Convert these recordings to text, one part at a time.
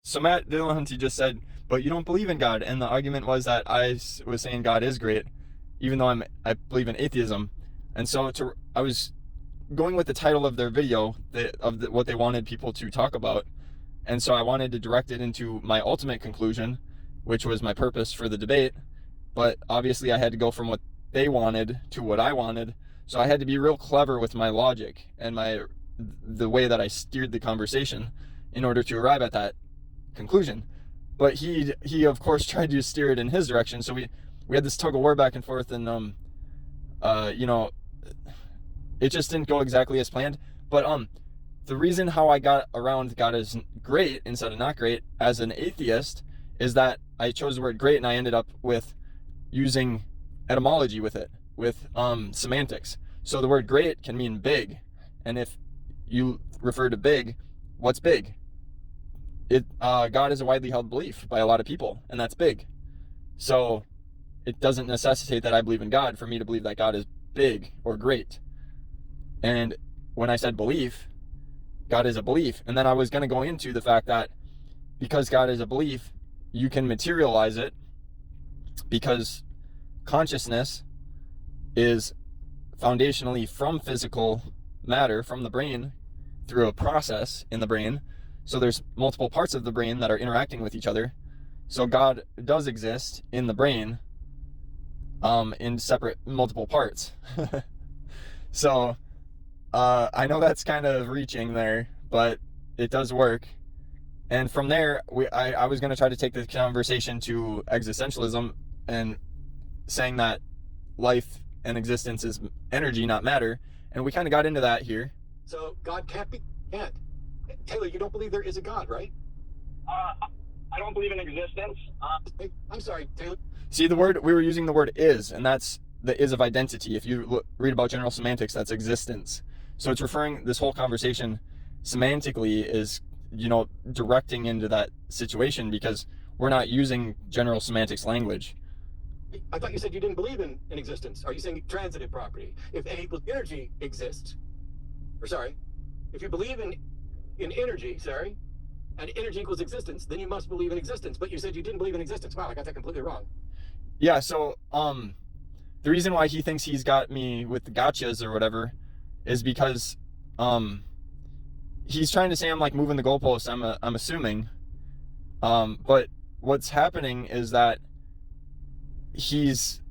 So Matt Dillahunty just said, but you don't believe in God. And the argument was that I was saying God is great, even though I believe in atheism. And so I was going with the title of their video, what they wanted people to talk about. And so I wanted to direct it into my ultimate conclusion, which was my purpose for the debate. But obviously I had to go from what they wanted to what I wanted. So I had to be real clever with my logic and the way that I steered the conversation in order to arrive at that conclusion. But he of course tried to steer it in his direction. So we had this tug of war back and forth, and it just didn't go exactly as planned. But the reason how I got around God is great instead of not great as an atheist is that I chose the word great, and I ended up with using etymology with it, with semantics. So the word great can mean big, and if you refer to big, what's big? God is a widely held belief by a lot of people, and that's big. So it doesn't necessitate that I believe in God for me to believe that God is big or great. And when I said belief, God is a belief. And then I was going to go into the fact that because God is a belief, you can materialize it, because consciousness is foundationally from physical matter, from the brain, through a process in the brain. So there's multiple parts of the brain that are interacting with each other. So God does exist in the brain, in separate multiple parts. So I know that's kind of reaching there, but it does work. And from there, I was going to try to take the conversation to existentialism and saying that life and existence is energy, not matter. And we kind of got into that here. So God can't. Taylor, you don't believe there is a God, right? I don't believe in existence. I'm sorry, Taylor. See, we were using the word is, and that's the is of identity. If you read about general semantics, that's existence. So it's referring, this whole conversation semantically is, directing into that situation, because we're not using general semantics language. I thought you said you didn't believe in existence. Are you saying transitive property? If A equals energy exists, if you believe in energy, and energy equals existence, then you must believe in existence. But you said you didn't believe in existence. Wow, I got that completely wrong. Yeah, so the reason why he thinks he's got me with the gotchas or whatever is because he's trying to say I'm like moving the goalposts, I'm assuming. But what's happening is that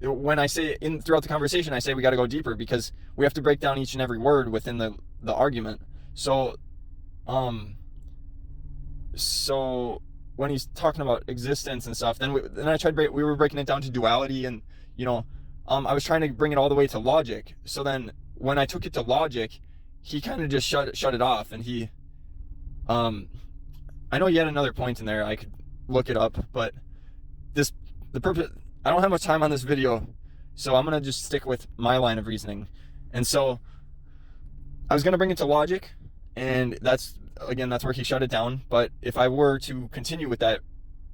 when I say throughout the conversation, I say we got to go deeper, because we have to break down each and every word within the argument. So when he's talking about existence and stuff, then we were breaking it down to duality, and I was trying to bring it all the way to logic. So then when I took it to logic, he kind of just shut it off, and I know you had another point in there. I could look it up, but the purpose, I don't have much time on this video, so I'm gonna just stick with my line of reasoning. And so I was gonna bring it to logic, and that's where he shut it down. But if I were to continue with that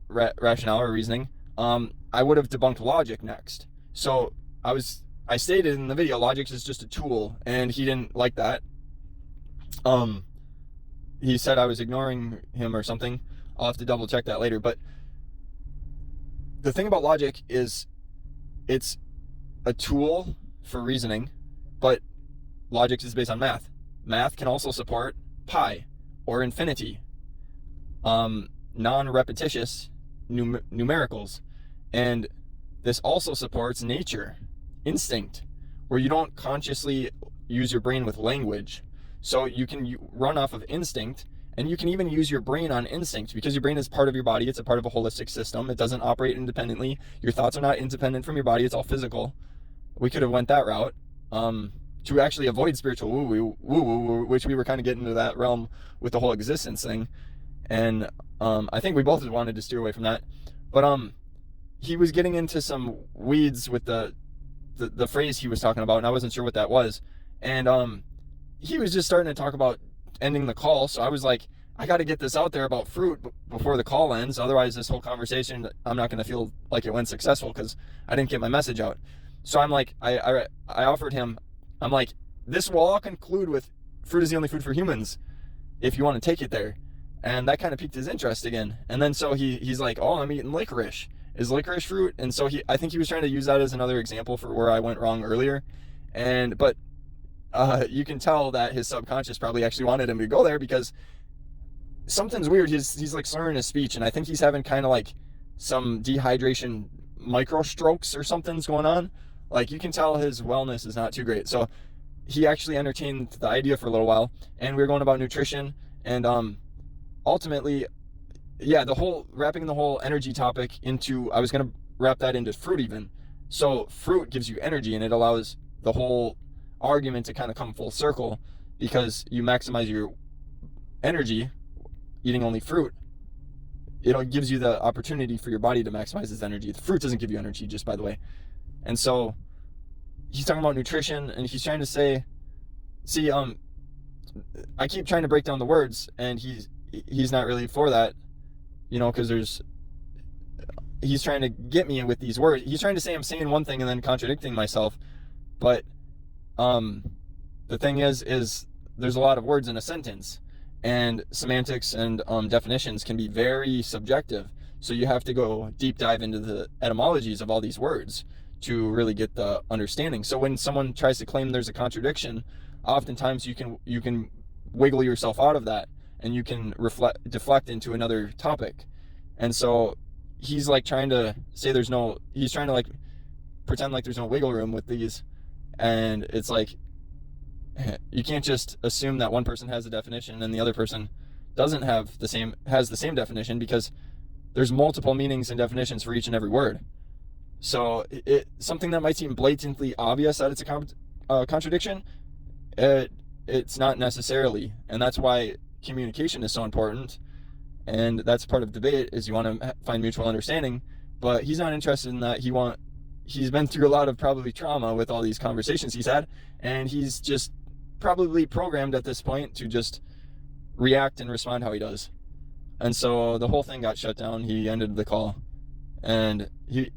rationale or reasoning, I would have debunked logic next. So I stated in the video, logic is just a tool, and he didn't like that. He said I was ignoring him or something. I'll have to double check that later. But the thing about logic is it's a tool for reasoning, but logic is based on math. Math can also support pi or infinity, non-repetitious numericals. And this also supports nature, instinct, where you don't consciously use your brain with language. So you can run off of instinct, and you can even use your brain on instinct, because your brain is part of your body. It's a part of a holistic system. It doesn't operate independently. Your thoughts are not independent from your body. It's all physical. We could have went that route to actually avoid spiritual woo-woo, which we were kind of getting into that realm with the whole existence thing. And I think we both wanted to steer away from that. But he was getting into some weeds with the phrase he was talking about, and I wasn't sure what that was. And he was just starting to talk about ending the call. So I was like, I got to get this out there about fruit before the call ends. Otherwise, this whole conversation, I'm not going to feel like it went successful, because I didn't get my message out. So I'm like, I offered him, I'm like, this will all conclude with fruit is the only food for humans, if you want to take it there. And that kind of piqued his interest again. And then so he's like, oh, I'm eating licorice. Is licorice fruit? And so I think he was trying to use that as another example for where I went wrong earlier. But you can tell that his subconscious probably actually wanted him to go there, because something's weird. He's like slurring his speech, and I think he's having kind of like some dehydration micro strokes or something's going on. Like, you can tell his wellness is not too great. So he actually entertained the idea for a little while, and we were going about nutrition, and ultimately, yeah, wrapping the whole energy topic into, I was going to wrap that into fruit even. So fruit gives you energy, and it allows the whole argument to kind of come full circle, because you maximize your energy eating only fruit. It gives you the opportunity for your body to maximize its energy. The fruit doesn't give you energy, just by the way. And so he's talking about nutrition, and he's trying to say, I keep trying to break down the words, and he's not really for that, because he's trying to get me with these words. He's trying to say I'm saying one thing and then contradicting myself. But the thing is there's a lot of words in a sentence, and semantics and definitions can be very subjective. So you have to go deep dive into the etymologies of all these words to really get the understanding. So when someone tries to claim there's a contradiction, oftentimes you can wiggle yourself out of that, and you can deflect into another topic. And so he's like trying to say he's trying to like pretend like there's no wiggle room with these. And it's like, you can't just assume that one person has a definition and the other person has the same definition, because there's multiple meanings and definitions for each and every word. So something that might seem blatantly obvious that it's a contradiction, it's not necessarily. And that's why communication is so important, and that's part of debate, is you want to find mutual understanding. But he's not interested in that. He's been through a lot of probably trauma with all these conversations he's had, and he's just probably programmed at this point to just react and respond how he does. And so the whole thing got shut down. He ended the call, and he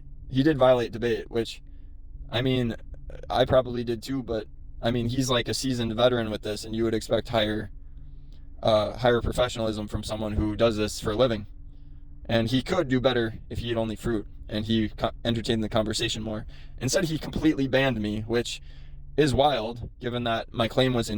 did violate debate, which, I mean, I probably did too, but I mean, he's like a seasoned veteran with this, and you would expect higher professionalism from someone who does this for a living. And he could do better if he ate only fruit, and he entertained the conversation more. Instead, he completely banned me, which is wild, given that my claim was